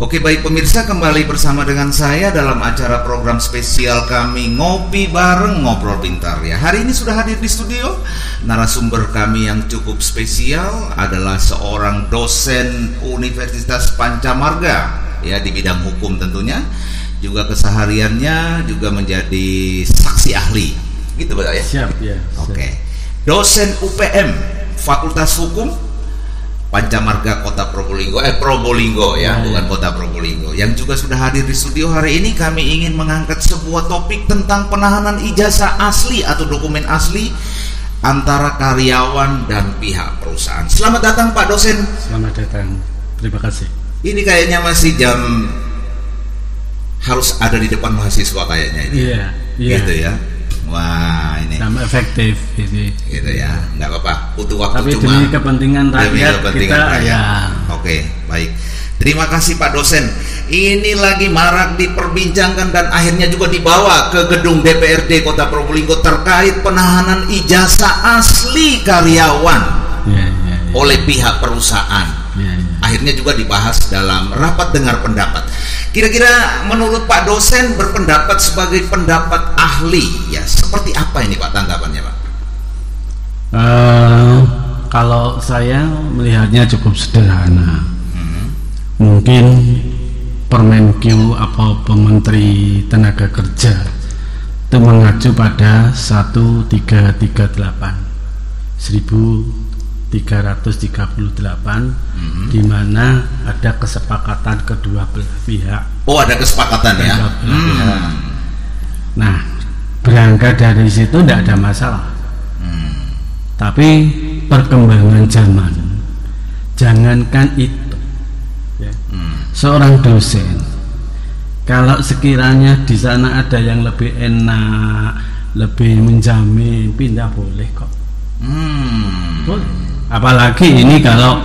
Oke, baik pemirsa, kembali bersama dengan saya dalam acara program spesial kami Ngopi Bareng Ngobrol Pintar ya. Hari ini sudah hadir di studio narasumber kami yang cukup spesial adalah seorang dosen Universitas Pancamarga ya, di bidang hukum tentunya. Juga kesehariannya juga menjadi saksi ahli. Gitu Pak ya? Siap ya. Oke. Dosen UPM Fakultas Hukum Pancamarga Kota Probolinggo, Probolinggo ya, bukan Kota Probolinggo. Yang juga sudah hadir di studio hari ini, kami ingin mengangkat sebuah topik tentang penahanan ijazah asli atau dokumen asli antara karyawan dan pihak perusahaan. Selamat datang Pak dosen. Selamat datang. Terima kasih. Ini kayaknya masih jam harus ada di depan mahasiswa kayaknya ini. Iya. Gitu ya. Wah, ini sama efektif ini. Gitu ya, nggak apa-apa. Butuh waktu tapi cuma demi kepentingan rakyat kita ya. Oke, baik. Terima kasih Pak dosen. Ini lagi marak diperbincangkan dan akhirnya juga dibawa ke gedung DPRD Kota Probolinggo terkait penahanan ijazah asli karyawan oleh pihak perusahaan. Akhirnya juga dibahas dalam rapat dengar pendapat. Kira-kira menurut Pak dosen berpendapat sebagai pendapat ahli ya, seperti apa ini Pak tanggapannya Pak? Kalau saya melihatnya cukup sederhana. Mungkin Permenkyu atau Menteri Tenaga Kerja itu mengacu pada 1338 di mana ada kesepakatan kedua belah pihak. Oh, ada kesepakatan ya. Nah, berangkat dari situ tidak ada masalah. Tapi perkembangan zaman, jangankan itu, ya. Seorang dosen, kalau sekiranya di sana ada yang lebih enak, lebih menjamin, pindah boleh kok. Boleh. Apalagi ini kalau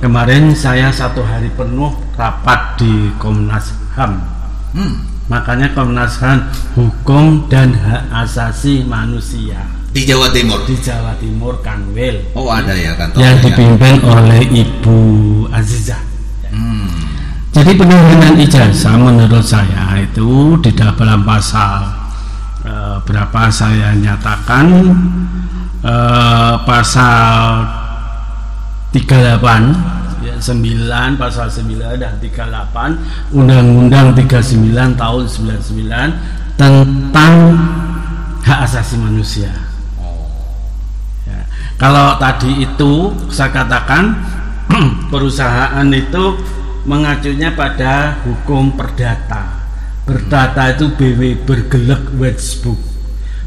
kemarin saya 1 hari penuh rapat di Komnas HAM. Makanya Komnas HAM Hukum dan Hak Asasi Manusia di Jawa Timur. Di Jawa Timur Kanwil. Oh, ada ya kantor. Yang dipimpin oleh Ibu Azizah. Jadi penahanan ijazah menurut saya itu di dalam pasal berapa saya nyatakan pasal 38 ya, 9 pasal 9 dan 38 Undang-Undang 39 tahun 99 tentang hak asasi manusia. Ya. Kalau tadi itu saya katakan perusahaan itu mengacunya pada hukum perdata. Perdata itu BW, bergelek Westbook.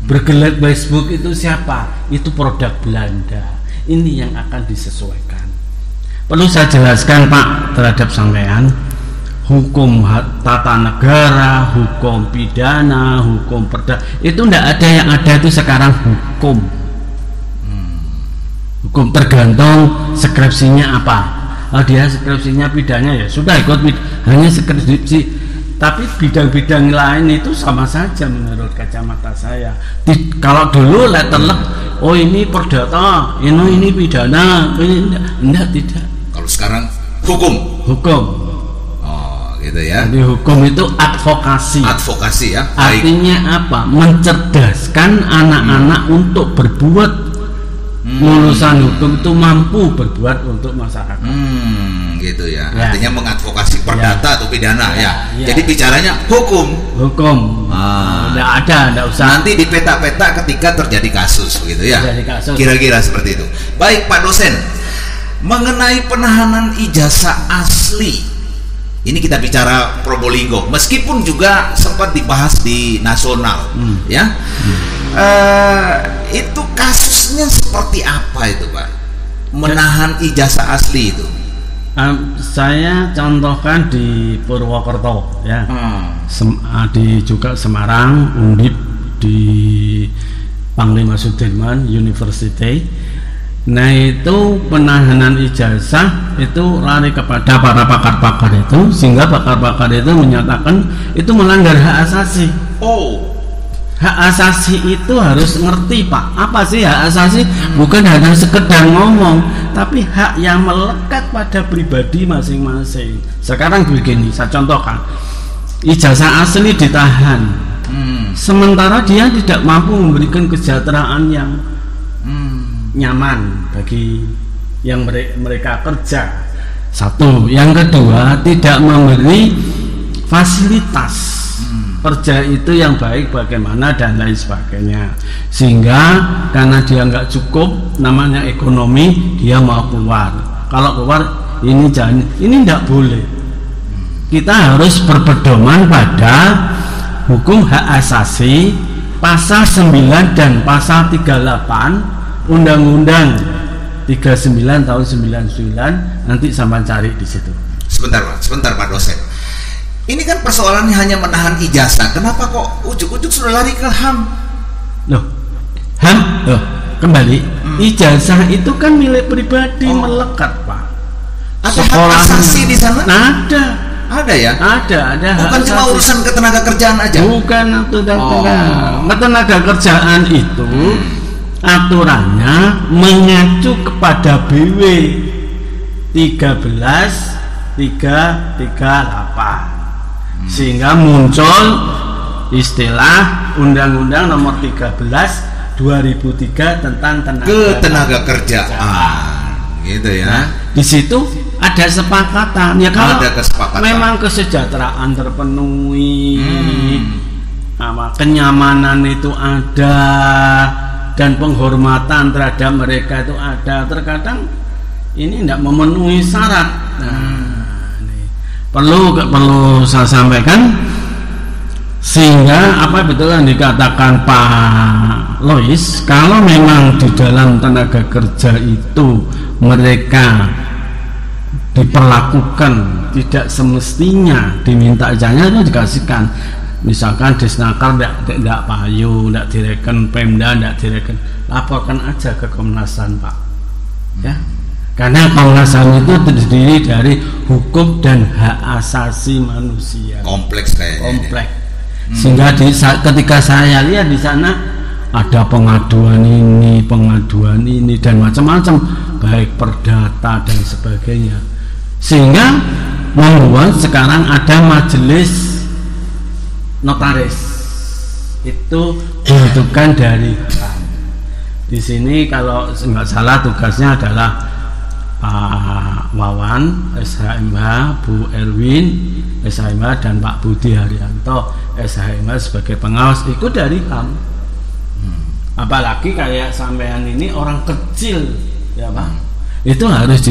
Bergelek Westbook itu siapa? Itu produk Belanda. Ini yang akan disesuaikan. Perlu saya jelaskan Pak terhadap sampean, hukum tata negara, hukum pidana, hukum perdata itu tidak ada, yang ada itu sekarang hukum. Hukum tergantung skripsinya apa. Oh, dia skripsinya pidana ya sudah ikut hanya skripsi. Tapi bidang-bidang lain itu sama saja menurut kacamata saya. Kalau dulu letterlek, oh ini perdata, ini pidana, ini enggak, tidak. Kalau sekarang hukum. Oh, gitu ya. Jadi hukum itu advokasi. Advokasi ya. Artinya apa? Mencerdaskan anak-anak untuk berbuat. Lulusan hukum itu mampu berbuat untuk masyarakat. Gitu ya. Artinya mengadvokasi perdata atau pidana ya. Jadi bicaranya hukum. Tidak usah. Nanti di peta-peta ketika terjadi kasus begitu ya. Kira-kira seperti itu. Baik Pak dosen, mengenai penahanan ijazah asli, ini kita bicara Probolinggo, meskipun juga sempat dibahas di nasional, ya. Itu kasusnya seperti apa itu Pak? Menahan ijazah asli itu? Saya contohkan di Purwokerto, ya. Di juga Semarang, Undip, di Panglima Sudirman University. Nah itu penahanan ijazah itu lari kepada para pakar-pakar itu, sehingga pakar-pakar itu menyatakan itu melanggar hak asasi. Hak asasi itu harus ngerti Pak. Apa sih hak asasi? Bukan hanya sekedar ngomong, tapi hak yang melekat pada pribadi masing-masing. Sekarang begini, saya contohkan. Ijazah asli ditahan, sementara dia tidak mampu memberikan kesejahteraan yang nyaman bagi yang mereka kerja. Satu, yang kedua tidak memberi fasilitas kerja itu yang baik bagaimana dan lain sebagainya, sehingga karena dia nggak cukup namanya ekonomi, dia mau keluar. Kalau keluar ini jangan, ini tidak boleh. Kita harus berpedoman pada hukum hak asasi pasal 9 dan pasal 38 Undang-Undang 39 tahun 99. Nanti sampai cari di situ. Sebentar Pak dosen. Ini kan persoalannya hanya menahan ijazah. Kenapa kok ujuk-ujuk sudah lari ke HAM? Loh, HAM? Loh, kembali. Ijazah itu kan milik pribadi, melekat Pak. Ada hak asasi di sana? Ada ya? Ada. Bukan cuma urusan ketenaga kerjaan aja? Bukan ketenaga kerjaan itu aturannya mengacu kepada BW 13.338. Sehingga muncul istilah Undang-Undang Nomor 13 2003 tentang ketenaga kerjaan. Gitu ya. Nah, di situ ada sepakatan. Ya kalau ada kesepakatan. Memang kesejahteraan terpenuhi, kenyamanan itu ada, dan penghormatan terhadap mereka itu ada. Terkadang ini tidak memenuhi syarat. Perlu saya sampaikan, sehingga apa betul yang dikatakan Pak Lois, kalau memang di dalam tenaga kerja itu mereka diperlakukan tidak semestinya diminta ijazahnya, itu dikasihkan. Misalkan Disnaker tidak payu, tidak direken, Pemda tidak direken, laporkan aja ke Komnas HAM Pak, ya. Karena Komnas HAM itu terdiri dari hukum dan hak asasi manusia. Kompleks kayaknya. Kompleks. Sehingga ketika saya lihat di sana ada pengaduan ini dan macam-macam, baik perdata dan sebagainya. Sehingga membuat sekarang ada majelis notaris. Itu bentukan dari HAM. Di sini kalau nggak salah tugasnya adalah Pak Wawan SHMH, Bu Erwin SHMH, dan Pak Budi Haryanto SHMH sebagai pengawas, ikut dari HAM. Apalagi kayak sampean ini orang kecil, ya Pak, itu harus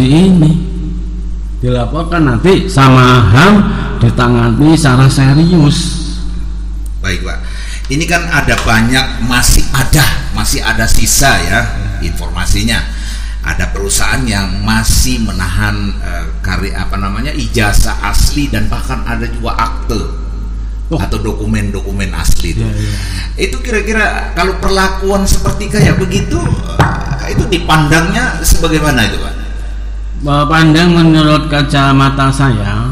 dilaporkan nanti sama HAM, ditangani secara serius. Baik Pak, ini kan ada banyak, masih ada sisa ya informasinya. Ada perusahaan yang masih menahan ijazah asli, dan bahkan ada juga akte atau dokumen-dokumen asli itu. Itu kira-kira kalau perlakuan seperti kayak begitu, itu dipandangnya sebagaimana itu Pak? Pandang menurut kacamata saya,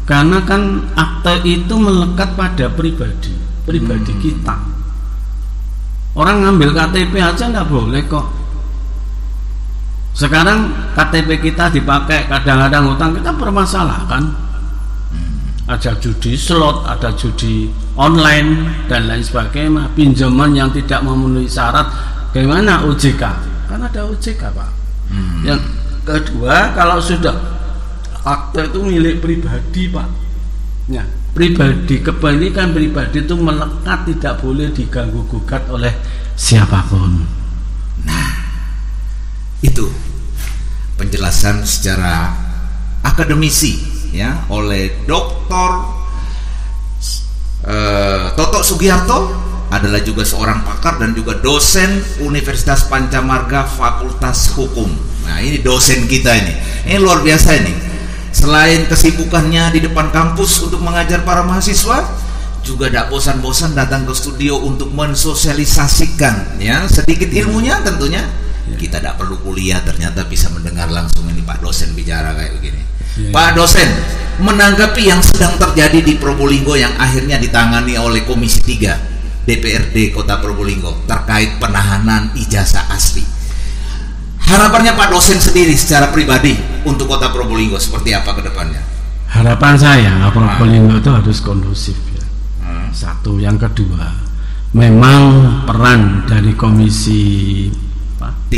karena kan akte itu melekat pada pribadi kita. Orang ngambil KTP aja nggak boleh kok. Sekarang KTP kita dipakai, kadang-kadang utang kita permasalahkan. Ada judi slot, ada judi online dan lain sebagainya, pinjaman yang tidak memenuhi syarat. Bagaimana OJK? Kan ada OJK Pak. Yang kedua, kalau sudah akte itu milik pribadi Pak, ya, pribadi, kepemilikan pribadi itu melekat, tidak boleh diganggu gugat oleh siapapun. Nah, itu penjelasan secara akademisi ya oleh Dr. Toto Sugiharto, adalah juga seorang pakar dan juga dosen Universitas Pancamarga Fakultas Hukum. Nah, ini dosen kita ini luar biasa ini. Selain kesibukannya di depan kampus untuk mengajar para mahasiswa, juga tidak bosan-bosan datang ke studio untuk mensosialisasikan ya sedikit ilmunya tentunya. Kita tidak perlu kuliah, ternyata bisa mendengar langsung ini Pak dosen bicara kayak begini. Pak dosen, menanggapi yang sedang terjadi di Probolinggo yang akhirnya ditangani oleh Komisi 3 DPRD Kota Probolinggo terkait penahanan ijazah asli. Harapannya Pak dosen sendiri secara pribadi untuk Kota Probolinggo seperti apa ke depannya? Harapan saya Probolinggo itu harus kondusif ya. Satu, yang kedua, memang peran dari Komisi 3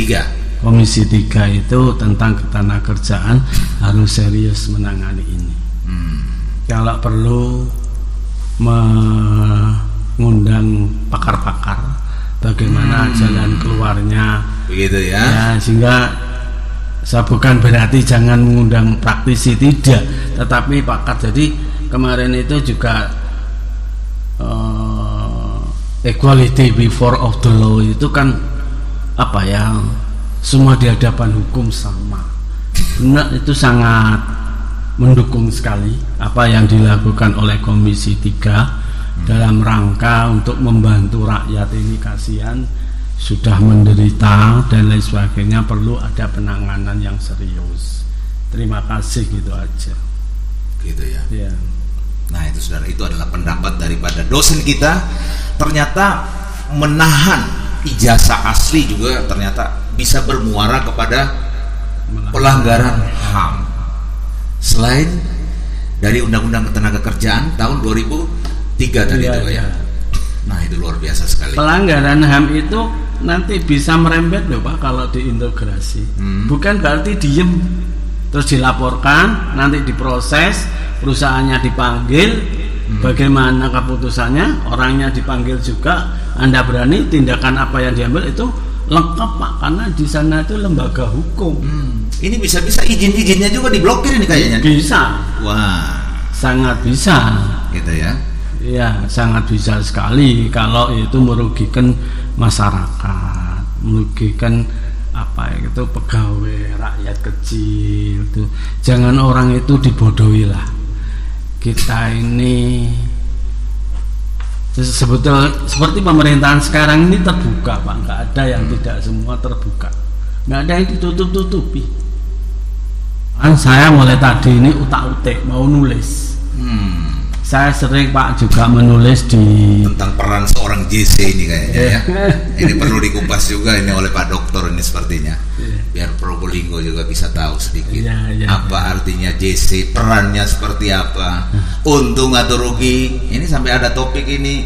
itu tentang ketenagakerjaan harus serius menangani ini. Kalau perlu mengundang pakar-pakar bagaimana jalan keluarnya, begitu ya, sehingga saya bukan berarti jangan mengundang praktisi, tidak, tetapi pakar. Jadi kemarin itu juga equality before of the law itu kan apa ya, semua di hadapan hukum sama. Benar, itu sangat mendukung sekali apa yang dilakukan oleh Komisi 3 dalam rangka untuk membantu rakyat ini, kasihan sudah menderita dan lain sebagainya, perlu ada penanganan yang serius. Terima kasih, gitu aja. Gitu ya. Ya. Nah itu saudara, itu adalah pendapat daripada dosen kita. Ternyata menahan ijazah asli juga ternyata bisa bermuara kepada pelanggaran HAM. Selain dari Undang-Undang Ketenagakerjaan tahun 2003 tadi itu ya. Nah itu luar biasa sekali. Pelanggaran HAM itu nanti bisa merembet loh Pak kalau diintegrasi. Bukan berarti diem terus dilaporkan, nanti diproses, perusahaannya dipanggil, bagaimana keputusannya, orangnya dipanggil juga. Anda berani tindakan apa yang diambil itu lengkap Pak, karena di sana itu lembaga hukum. Ini bisa-bisa izin-izinnya juga diblokir ini kayaknya. Bisa. Wah, sangat bisa. Gitu ya. Ya, sangat bisa sekali kalau itu merugikan masyarakat, merugikan apa itu pegawai rakyat kecil itu. Jangan orang itu dibodohi lah. Kita ini sebetulnya seperti pemerintahan sekarang ini terbuka Pak, nggak ada yang tidak, semua terbuka, nggak ada yang ditutup-tutupi. Saya mulai tadi ini utak-utik mau nulis. Saya sering Pak juga menulis tentang peran seorang JC ini kayaknya ya. Ini perlu dikupas juga ini oleh Pak Dokter ini sepertinya, biar Probolinggo juga bisa tahu sedikit apa artinya JC, perannya seperti apa, untung atau rugi. Ini sampai ada topik ini,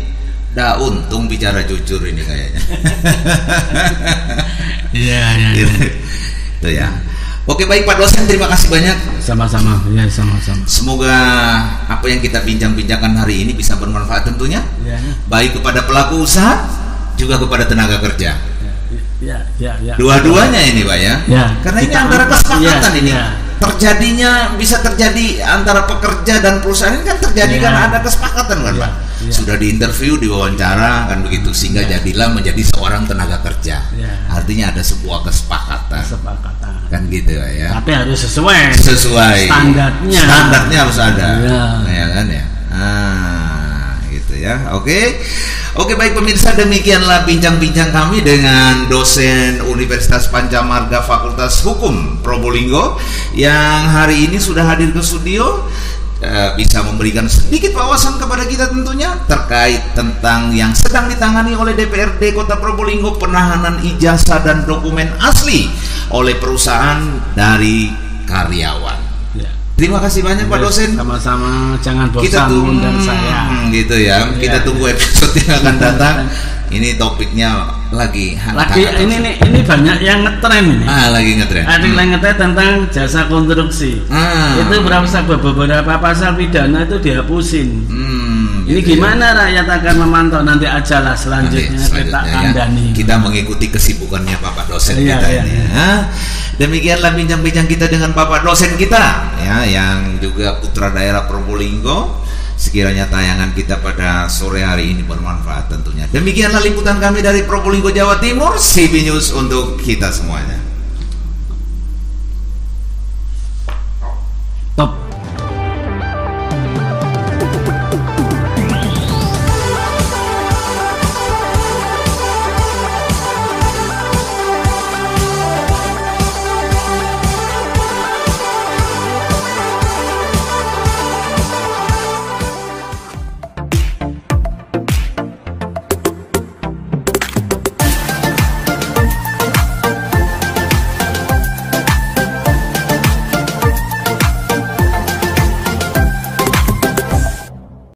dah untung bicara jujur ini kayaknya. Iya. Itu ya. Oke, baik Pak dosen, terima kasih banyak. Sama-sama, ya sama-sama. Semoga apa yang kita bincang-bincangkan hari ini bisa bermanfaat tentunya, baik kepada pelaku usaha juga kepada tenaga kerja. Ya. Dua-duanya ini Pak ya. Karena ini antara kesepakatan ini. Terjadinya bisa terjadi antara pekerja dan perusahaan ini kan terjadi karena ada kesepakatan kan Pak. Sudah diinterview, diwawancara kan begitu, sehingga jadilah menjadi seorang tenaga kerja. Artinya ada sebuah kesepakatan. Kan gitu ya. Tapi harus sesuai standarnya harus ada. Ya kan ya. Gitu ya. Oke, baik pemirsa, demikianlah bincang-bincang kami dengan dosen Universitas Pancamarga Fakultas Hukum Probolinggo yang hari ini sudah hadir ke studio, bisa memberikan sedikit wawasan kepada kita tentunya terkait tentang yang sedang ditangani oleh DPRD Kota Probolinggo, penahanan ijazah dan dokumen asli oleh perusahaan dari karyawan. Terima kasih banyak Pak dosen. Sama-sama, jangan bosan mengundang saya. Gitu ya. Kita tunggu episode yang akan datang. Ini topiknya lagi ini banyak yang ngetren ini. Lagi ngetren. Ada yang ngetren tentang jasa konstruksi. Itu beberapa pasal pidana itu dihapusin. Ini gimana rakyat akan memantau, nanti ajalah selanjutnya kita kandani. Kita mengikuti kesibukannya Bapak dosen kita ini. Demikianlah bincang-bincang kita dengan Bapak dosen kita ya, yang juga putra daerah Probolinggo. Sekiranya tayangan kita pada sore hari ini bermanfaat tentunya. Demikianlah liputan kami dari Probolinggo, Jawa Timur, CB News untuk kita semuanya.